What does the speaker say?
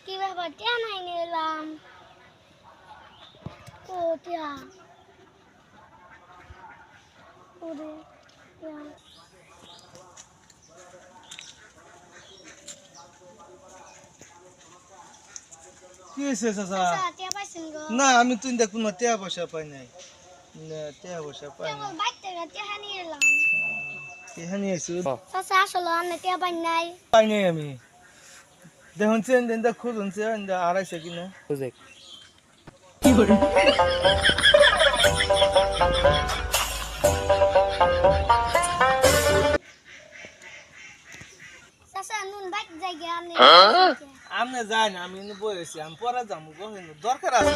কি ব্যাপার টিয়া নাই নিলাম ও টিয়া ওরে টিয়া কি হয়েছে চাচা? টিয়া পাইছেন গো না আমি তুই দেখ কোনো টিয়া পয়সা পাই নাই। না টিয়া পয়সা পাই নাই। বাইক থেকে টিয়া নিয়ে এলাম এখানে আইসু চাচা আসলে আমি টিয়া পাই নাই পাই নাই আমি। দেখুন চেন দেন দা খুঁজুন চেন দা আড়াইছে কিনা। বুঝে চাচা নুন বাইক জায়গা আমি আমনে যাই না আমি বই আছি আমি পরে যাবো দরকার আছে।